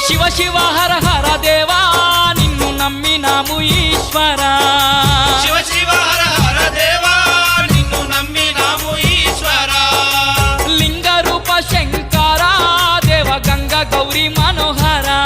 శివ శివ హర హర దేవా నిన్ను నమ్మినాము ఈశ్వరా శివ శివ హర హర దేవా నిన్ను నమ్మినాము ఈశ్వరా లింగ రూప శంకరా దేవ గంగ గౌరీ మనోహరా